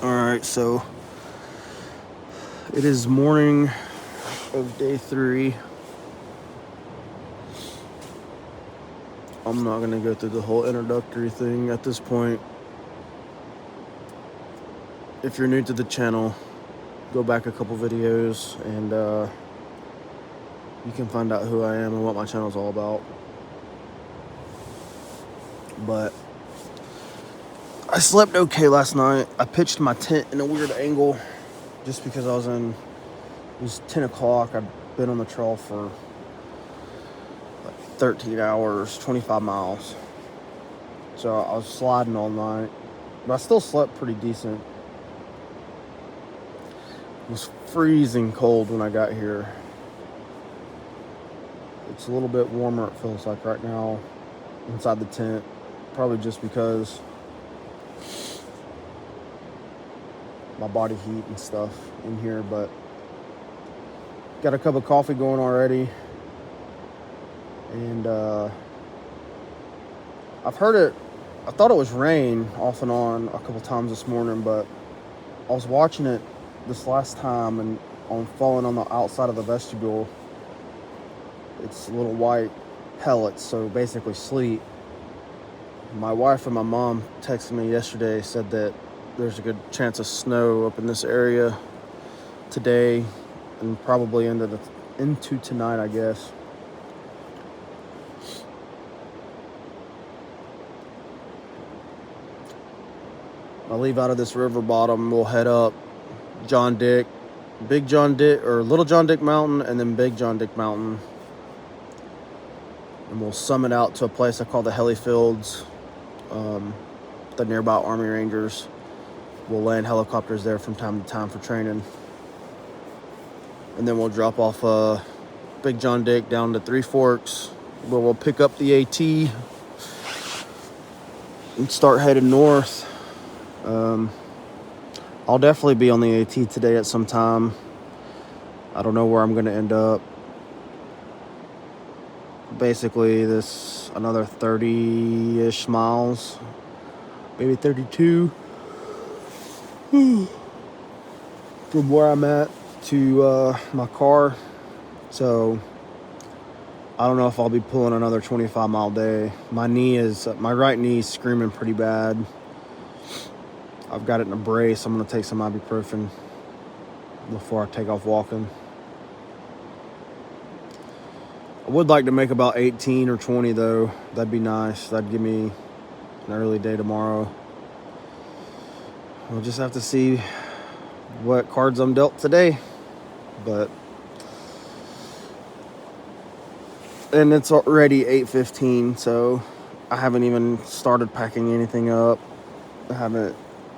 Alright, so it is morning of day 3. I'm not going to go through the whole introductory thing at this point. If you're new to the channel, go back a couple videos and you can find out who I am and what my channel is all about. But I slept okay last night. I pitched my tent in a weird angle just because it was 10 o'clock. I've been on the trail for like 13 hours, 25 miles. So I was sliding all night, but I still slept pretty decent. It was freezing cold when I got here. It's a little bit warmer, it feels like right now inside the tent, probably just because my body heat and stuff in here, but got a cup of coffee going already. And I've heard it, I thought it was rain off and on a couple times this morning, but I was watching it this last time and falling on the outside of the vestibule. It's little white pellets, so basically sleet. My wife and my mom texted me yesterday, said that there's a good chance of snow up in this area today and probably into tonight, I guess. I'll leave out of this river bottom. We'll head up Big John Dick, or Little John Dick Mountain, and then Big John Dick Mountain. And we'll summit out to a place I call the Heli Fields. The nearby Army Rangers will land helicopters there from time to time for training. And then we'll drop off Big John Dick down to Three Forks, where we'll pick up the AT and start heading north. I'll definitely be on the AT today at some time. I don't know where I'm going to end up. Basically, this another 30-ish miles, maybe 32 from where I'm at to my car. So I don't know if I'll be pulling another 25-mile day. My right knee is screaming pretty bad. I've got it in a brace. I'm going to take some ibuprofen before I take off walking. I would like to make about 18 or 20 though. That'd be nice. That'd give me an early day tomorrow. We'll just have to see what cards I'm dealt today. And it's already 8:15, so I haven't even started packing anything up. I haven't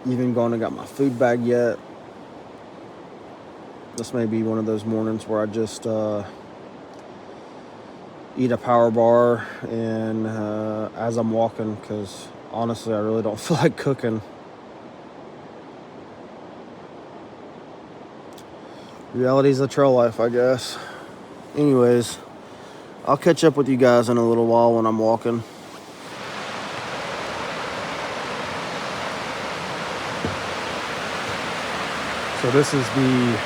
even gone and got my food bag yet. This may be one of those mornings where I just eat a power bar and as I'm walking, because honestly I really don't feel like cooking. Reality's the trail life, I guess. Anyways, I'll catch up with you guys in a little while when I'm walking. So this is the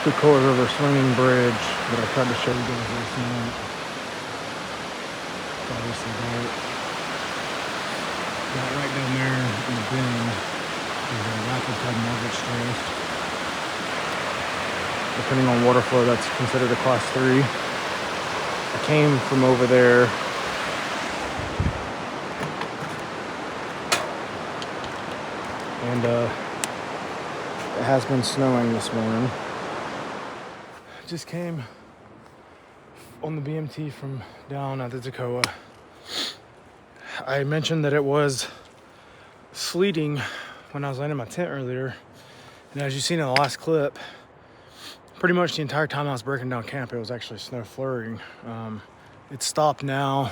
Dakota River swinging bridge that I tried to show you guys last night. It's obviously that right down there in the bend is a rapid called Margaret Strath. Depending on water flow, that's considered a class 3. I came from over there and it has been snowing this morning. Just came on the BMT from down at the Toccoa. I mentioned that it was sleeting when I was laying in my tent earlier, and as you've seen in the last clip, pretty much the entire time I was breaking down camp, it was actually snow flurrying. It stopped now,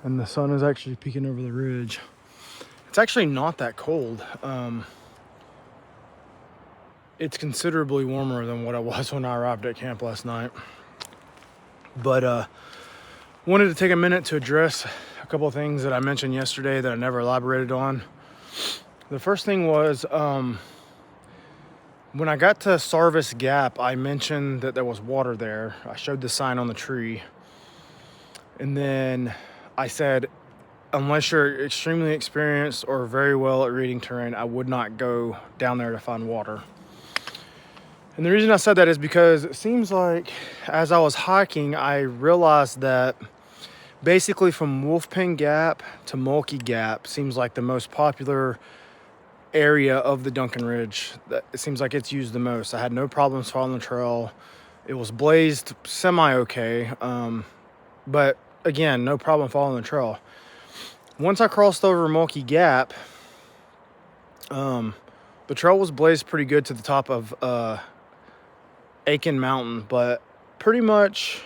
and the sun is actually peeking over the ridge. It's actually not that cold. It's considerably warmer than what it was when I arrived at camp last night. But wanted to take a minute to address a couple of things that I mentioned yesterday that I never elaborated on. The first thing was when I got to Sarvis Gap, I mentioned that there was water there. I showed the sign on the tree. And then I said, unless you're extremely experienced or very well at reading terrain, I would not go down there to find water. And the reason I said that is because it seems like as I was hiking, I realized that basically from Wolfpen Gap to Mulkey Gap seems like the most popular area of the Duncan Ridge. It seems like it's used the most. I had no problems following the trail. It was blazed semi-okay, but again, no problem following the trail. Once I crossed over Mulkey Gap, the trail was blazed pretty good to the top of Aiken Mountain, but pretty much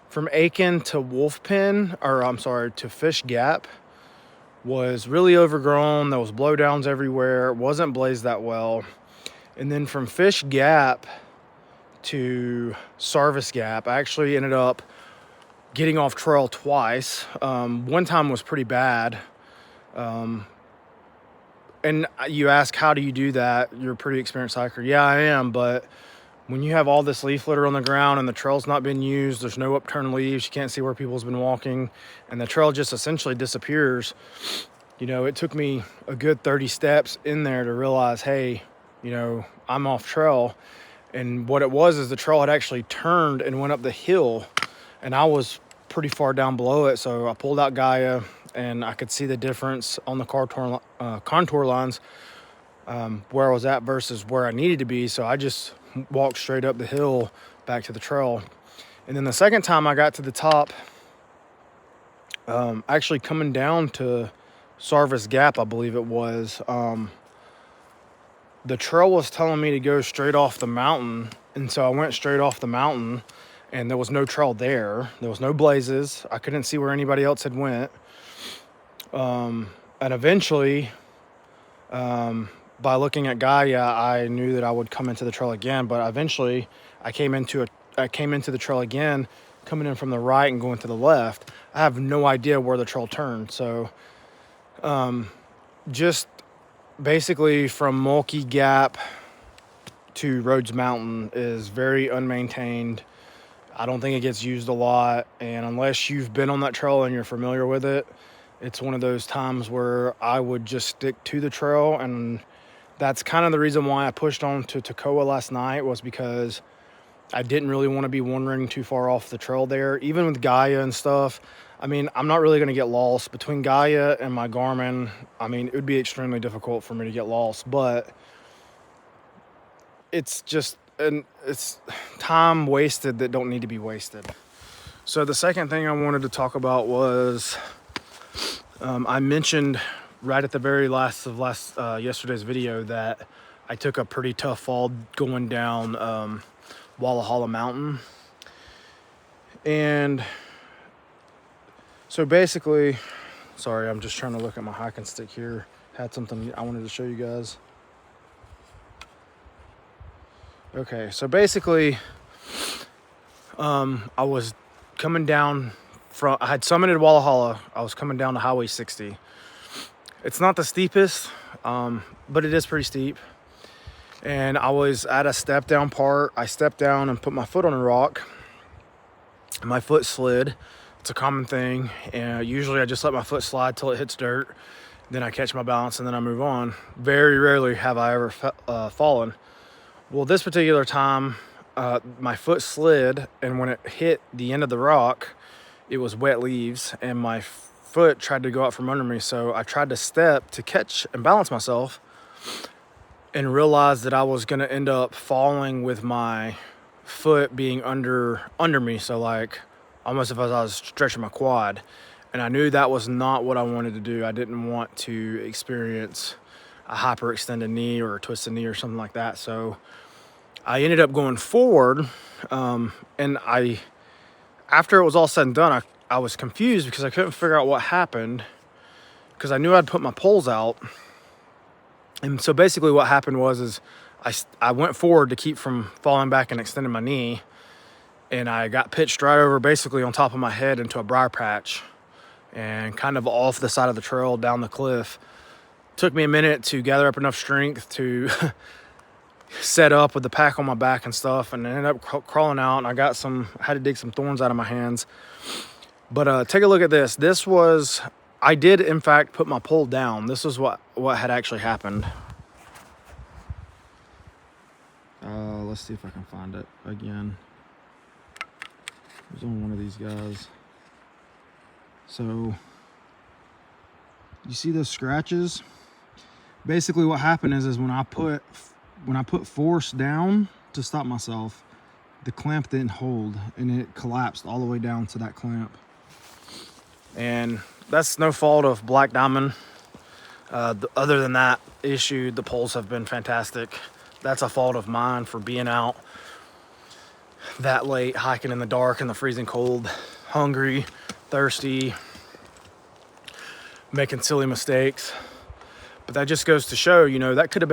from Aiken to Wolfpen, or I'm sorry, to Fish Gap, was really overgrown. There was blowdowns everywhere. It wasn't blazed that well. And then from Fish Gap to Sarvis Gap, I actually ended up getting off trail twice. One time was pretty bad. And you ask, how do you do that? You're a pretty experienced hiker. Yeah, I am, but when you have all this leaf litter on the ground and the trail's not been used, there's no upturned leaves, you can't see where people's been walking, and the trail just essentially disappears. You know, it took me a good 30 steps in there to realize, hey, you know, I'm off trail. And what it was is the trail had actually turned and went up the hill, and I was pretty far down below it. So I pulled out Gaia, and I could see the difference on the contour lines where I was at versus where I needed to be. So I just walked straight up the hill back to the trail. And then the second time I got to the top, actually coming down to Sarvis Gap, I believe it was, the trail was telling me to go straight off the mountain. And so I went straight off the mountain, and there was no trail there. There was no blazes. I couldn't see where anybody else had went. And eventually, by looking at Gaia, I knew that I would come into the trail again. But eventually, I came into the trail again, coming in from the right and going to the left. I have no idea where the trail turned. So, just basically from Mulkey Gap to Rhodes Mountain is very unmaintained. I don't think it gets used a lot. And unless you've been on that trail and you're familiar with it, it's one of those times where I would just stick to the trail. And that's kind of the reason why I pushed on to Toccoa last night, was because I didn't really want to be wandering too far off the trail there. Even with Gaia and stuff, I mean, I'm not really going to get lost. Between Gaia and my Garmin, I mean, it would be extremely difficult for me to get lost. But it's just, and it's time wasted that don't need to be wasted. So the second thing I wanted to talk about was, I mentioned right at the very last of yesterday's video that I took a pretty tough fall going down Walla Mountain. And so basically, sorry, I'm just trying to look at my hiking stick here. Had something I wanted to show you guys. Okay, so basically, I was coming down from, I had summited Walla. I was coming down to Highway 60. It's not the steepest, but it is pretty steep. And I was at a step down part. I stepped down and put my foot on a rock. My foot slid. It's a common thing. And usually I just let my foot slide till it hits dirt. Then I catch my balance and then I move on. Very rarely have I ever fallen. Well, this particular time, my foot slid, and when it hit the end of the rock, it was wet leaves, and my foot tried to go out from under me. So I tried to step to catch and balance myself, and realized that I was going to end up falling with my foot being under me. So like almost if I was stretching my quad. And I knew that was not what I wanted to do. I didn't want to experience a hyperextended knee or a twisted knee or something like that. So I ended up going forward. And after it was all said and done, I was confused because I couldn't figure out what happened, because I knew I'd put my poles out. And so basically what happened was I went forward to keep from falling back and extending my knee, and I got pitched right over basically on top of my head into a briar patch and kind of off the side of the trail down the cliff. Took me a minute to gather up enough strength to set up with the pack on my back and stuff, and I ended up crawling out, and I had to dig some thorns out of my hands. But take a look at this. I did in fact put my pole down. This is what had actually happened. Let's see if I can find it again. It was on one of these guys. So you see those scratches? Basically what happened is when I put force down to stop myself, the clamp didn't hold and it collapsed all the way down to that clamp. And that's no fault of Black Diamond. Other than that issue, the poles have been fantastic. That's a fault of mine for being out that late, hiking in the dark in the freezing cold, hungry, thirsty, making silly mistakes. But that just goes to show, you know, that could have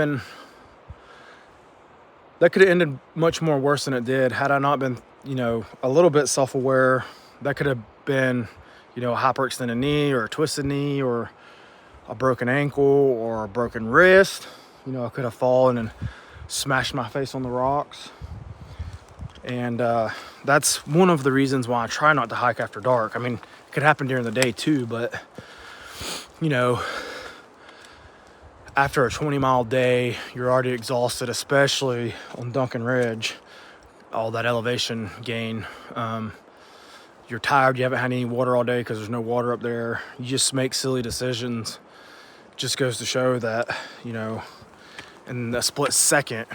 ended much more worse than it did had I not been, you know, a little bit self-aware. That could have been, you know, a hyperextended knee or a twisted knee or a broken ankle or a broken wrist. You know, I could have fallen and smashed my face on the rocks. And that's one of the reasons why I try not to hike after dark. I mean, it could happen during the day too, but, you know, after a 20-mile day, you're already exhausted, especially on Duncan Ridge, all that elevation gain. You're tired, you haven't had any water all day because there's no water up there. You just make silly decisions. Just goes to show that, you know, in a split second,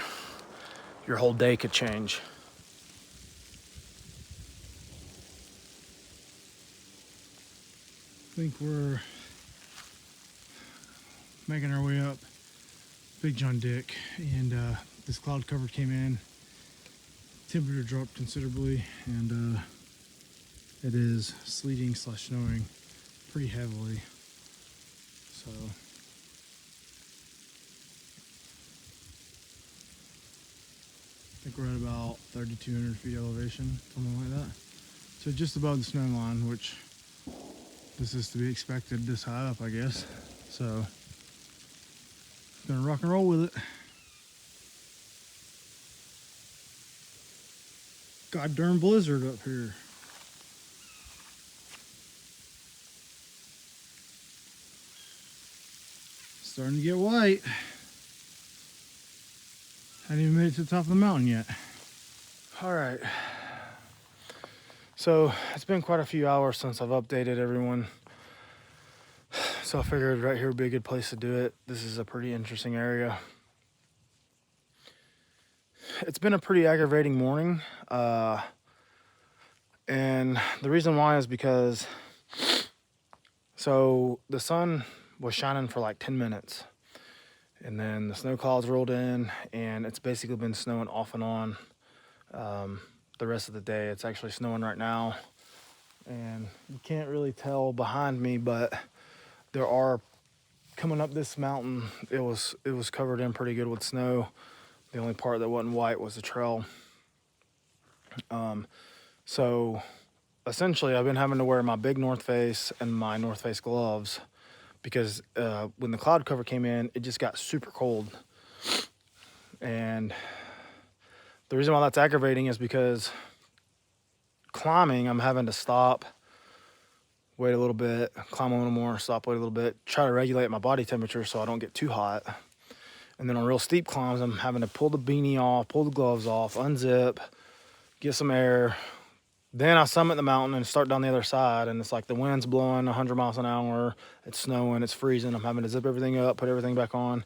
your whole day could change. I think we're making our way up Big John Dick, and this cloud cover came in. Temperature dropped considerably, and it is sleeting / snowing pretty heavily. So I think we're at about 3,200 feet elevation, something like that. So just above the snow line, which this is to be expected this high up, I guess. So gonna rock and roll with it. God darn blizzard up here. Starting to get white. Hadn't even made it to the top of the mountain yet. All right. So it's been quite a few hours since I've updated everyone. So I figured right here would be a good place to do it. This is a pretty interesting area. It's been a pretty aggravating morning. And the reason why is because, so the sun was shining for like 10 minutes. And then the snow clouds rolled in, and it's basically been snowing off and on the rest of the day. It's actually snowing right now. And you can't really tell behind me, but there are, coming up this mountain, it was covered in pretty good with snow. The only part that wasn't white was the trail. So essentially I've been having to wear my big North Face and my North Face gloves because when the cloud cover came in, it just got super cold. And the reason why that's aggravating is because climbing, I'm having to stop, wait a little bit, climb a little more, stop, wait a little bit, try to regulate my body temperature so I don't get too hot. And then on real steep climbs, I'm having to pull the beanie off, pull the gloves off, unzip, get some air. Then I summit the mountain and start down the other side, and it's like the wind's blowing 100 miles an hour, it's snowing, it's freezing, I'm having to zip everything up, put everything back on.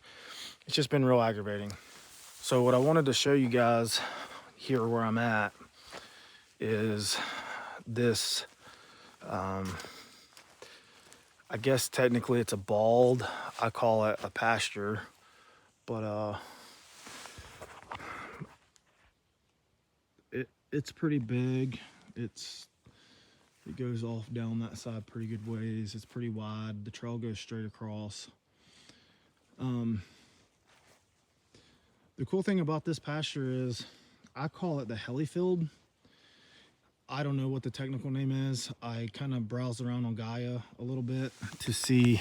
It's just been real aggravating. So what I wanted to show you guys here where I'm at is this, I guess technically it's a bald, I call it a pasture, but it's pretty big. It goes off down that side pretty good ways. It's pretty wide. The trail goes straight across. The cool thing about this pasture is I call it the helifield. I don't know what the technical name is. I kind of browsed around on Gaia a little bit to see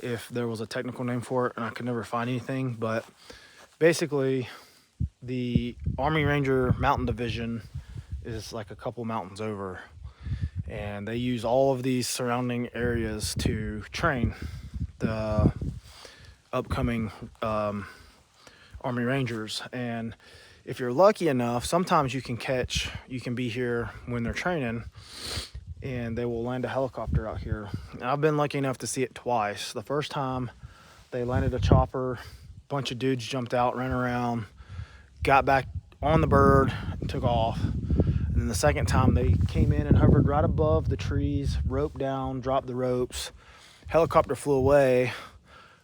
if there was a technical name for it, and I could never find anything. But basically, the Army Ranger Mountain Division is like a couple mountains over, and they use all of these surrounding areas to train the upcoming Army Rangers. And if you're lucky enough, sometimes you can be here when they're training, and they will land a helicopter out here. And I've been lucky enough to see it twice. The first time they landed a chopper, a bunch of dudes jumped out, ran around, got back on the bird, and took off. And then the second time they came in and hovered right above the trees, roped down, dropped the ropes, helicopter flew away.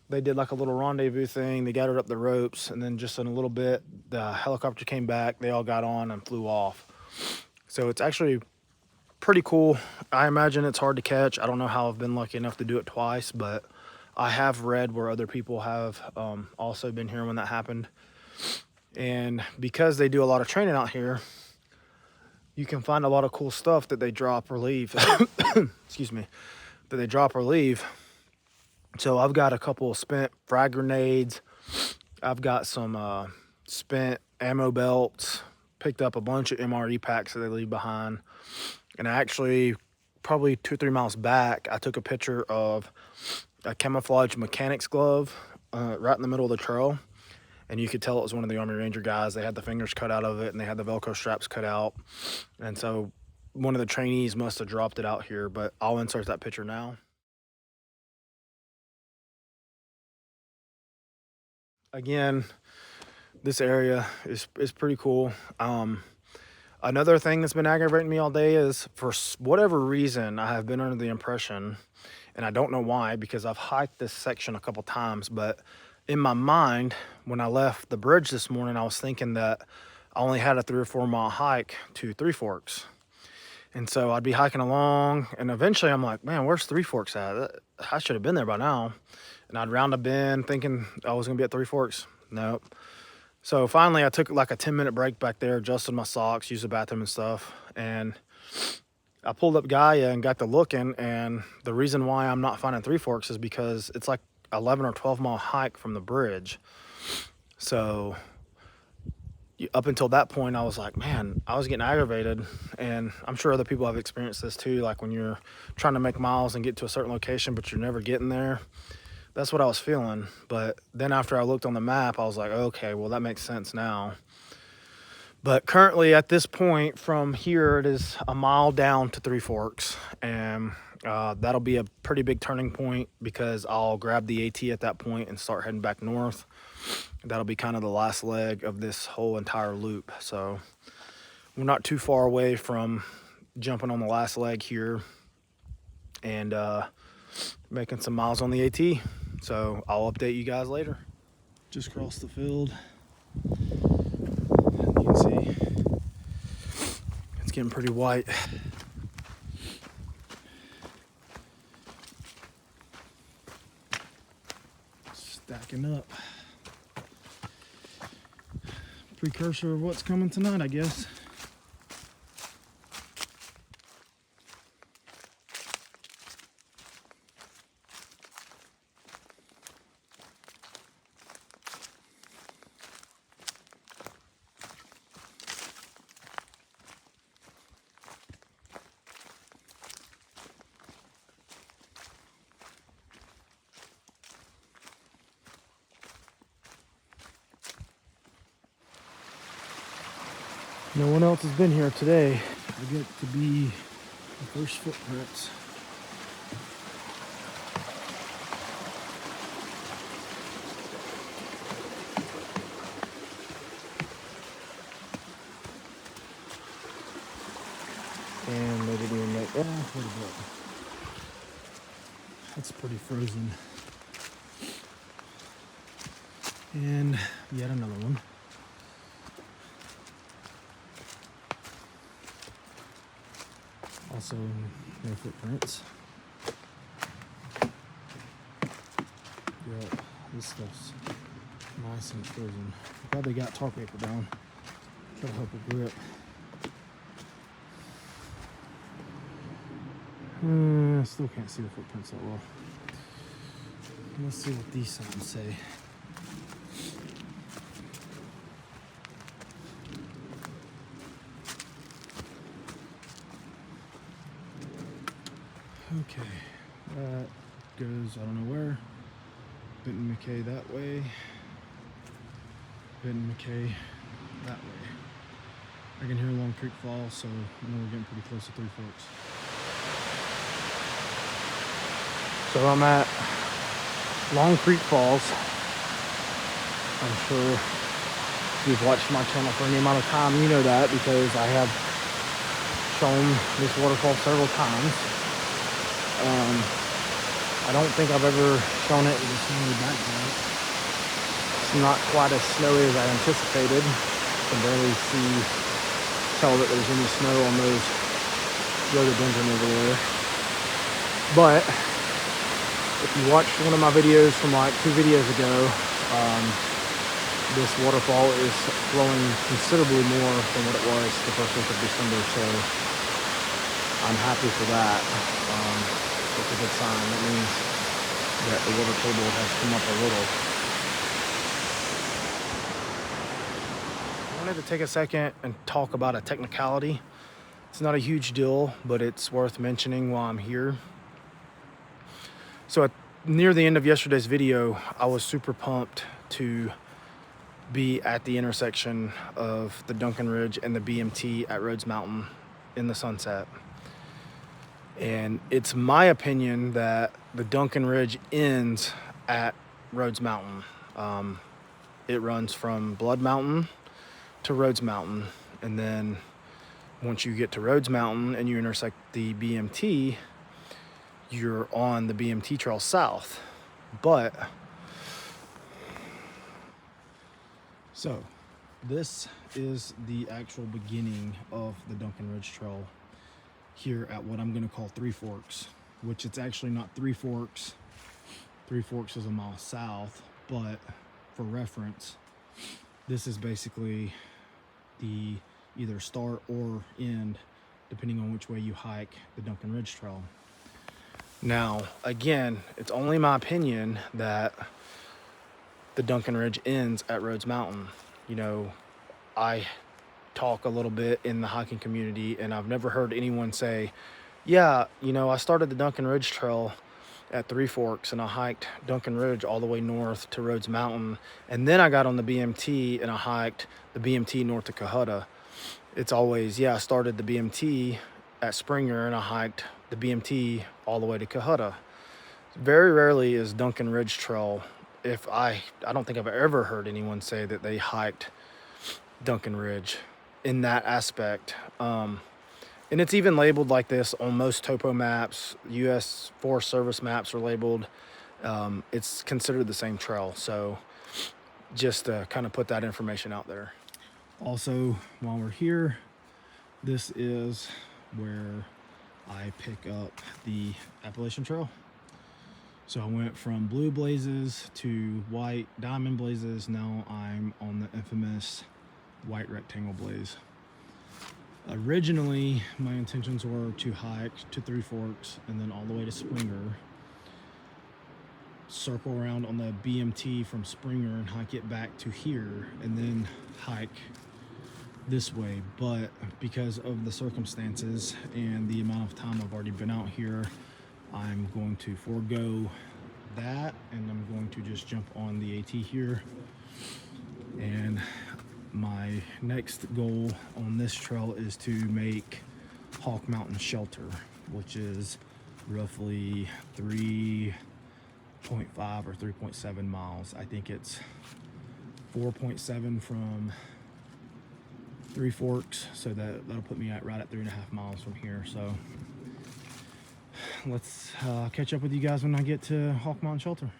They did like a little rendezvous thing. They gathered up the ropes, and then just in a little bit, the helicopter came back. They all got on and flew off. So it's actually pretty cool. I imagine it's hard to catch. I don't know how I've been lucky enough to do it twice, but I have read where other people have also been here when that happened. And because they do a lot of training out here, you can find a lot of cool stuff that they drop or leave. Excuse me. That they drop or leave. So I've got a couple of spent frag grenades. I've got some spent ammo belts. Picked up a bunch of MRE packs that they leave behind. And I actually, probably 2 or 3 miles back, I took a picture of a camouflage mechanic's glove right in the middle of the trail. And you could tell it was one of the Army Ranger guys. They had the fingers cut out of it, and they had the Velcro straps cut out. And so one of the trainees must have dropped it out here, but I'll insert that picture now. Again, this area is pretty cool. Another thing that's been aggravating me all day is, for whatever reason, I have been under the impression, and I don't know why, because I've hiked this section a couple times, but in my mind, when I left the bridge this morning, I was thinking that I only had a 3 or 4 mile hike to Three Forks. And so I'd be hiking along, and eventually I'm like, man, where's Three Forks at? I should have been there by now. And I'd round a bend thinking I was gonna be at Three Forks. Nope. So finally I took like a 10-minute break back there, adjusted my socks, used the bathroom and stuff. And I pulled up Gaia and got to looking, and the reason why I'm not finding Three Forks is because it's like 11 or 12 mile hike from the bridge. So up until that point, I was like, man, I was getting aggravated. And I'm sure other people have experienced this too. Like when you're trying to make miles and get to a certain location, but you're never getting there. That's what I was feeling. But then after I looked on the map, I was like, okay, well, that makes sense now. But currently at this point from here, it is a mile down to Three Forks. And that'll be a pretty big turning point, because I'll grab the AT at that point and start heading back north. That'll be kind of the last leg of this whole entire loop. So we're not too far away from jumping on the last leg here and making some miles on the AT. So I'll update you guys later. Just crossed the field. You can see it's getting pretty white. Stacking up. Precursor of what's coming tonight, I guess. No one else has been here today. I get to be the first footprints. And they didn't even make, what a bit. That's pretty frozen. And yet another one. Also, no footprints. Yeah, this stuff's nice and frozen. Probably got tar paper down. Try to help it grip. Still can't see the footprints that well. Let's see what these signs say. Okay, that goes, I don't know where. Benton Mackaye that way. Benton Mackaye that way. I can hear Long Creek Falls, so I know we're getting pretty close to Three Forks. So I'm at Long Creek Falls. I'm sure if you've watched my channel for any amount of time, you know that, because I have shown this waterfall several times. I don't think I've ever shown it with a snowy background. It's not quite as snowy as I anticipated. I can barely tell that there's any snow on those rhododendron over there. But if you watched one of my videos from like 2 videos ago, this waterfall is flowing considerably more than what it was the first week of December, so I'm happy for that. It's a good sign. That means that the water table has come up a little. I wanted to take a second and talk about a technicality. It's not a huge deal, but it's worth mentioning while I'm here. So near the end of yesterday's video, I was super pumped to be at the intersection of the Duncan Ridge and the BMT at Rhodes Mountain in the sunset. And it's my opinion that the Duncan Ridge ends at Rhodes Mountain. It runs from Blood Mountain to Rhodes Mountain, and then once you get to Rhodes Mountain and you intersect the BMT, you're on the BMT trail south. But so this is the actual beginning of the Duncan Ridge Trail here at what I'm going to call Three Forks, which it's actually not Three Forks. Three Forks is a mile south, but for reference, this is basically the either start or end, depending on which way you hike the Duncan Ridge Trail. Now, again, it's only my opinion that the Duncan Ridge ends at Rhodes Mountain. You know, I talk a little bit in the hiking community, and I've never heard anyone say, yeah, you know, I started the Duncan Ridge Trail at Three Forks and I hiked Duncan Ridge all the way north to Rhodes Mountain, and then I got on the BMT and I hiked the BMT north to Cohutta. It's always, yeah, I started the BMT at Springer and I hiked the BMT all the way to Cohutta. Very rarely is Duncan Ridge Trail, I don't think I've ever heard anyone say that they hiked Duncan Ridge in that aspect. And it's even labeled like this on most topo maps. US Forest Service maps are labeled. It's considered the same trail. So just to kind of put that information out there. Also, while we're here, this is where I pick up the Appalachian Trail. So I went from blue blazes to white diamond blazes. Now I'm on the infamous white rectangle blaze. Originally, my intentions were to hike to Three Forks and then all the way to Springer, circle around on the BMT from Springer and hike it back to here, and then hike this way. But because of the circumstances and the amount of time I've already been out here, I'm going to forego that, and I'm going to just jump on the AT here. And my next goal on this trail is to make Hawk Mountain Shelter, which is roughly 3.5 or 3.7 miles. I think it's 4.7 from Three Forks, so that'll put me right at 3.5 miles from here. So let's catch up with you guys when I get to Hawk Mountain Shelter.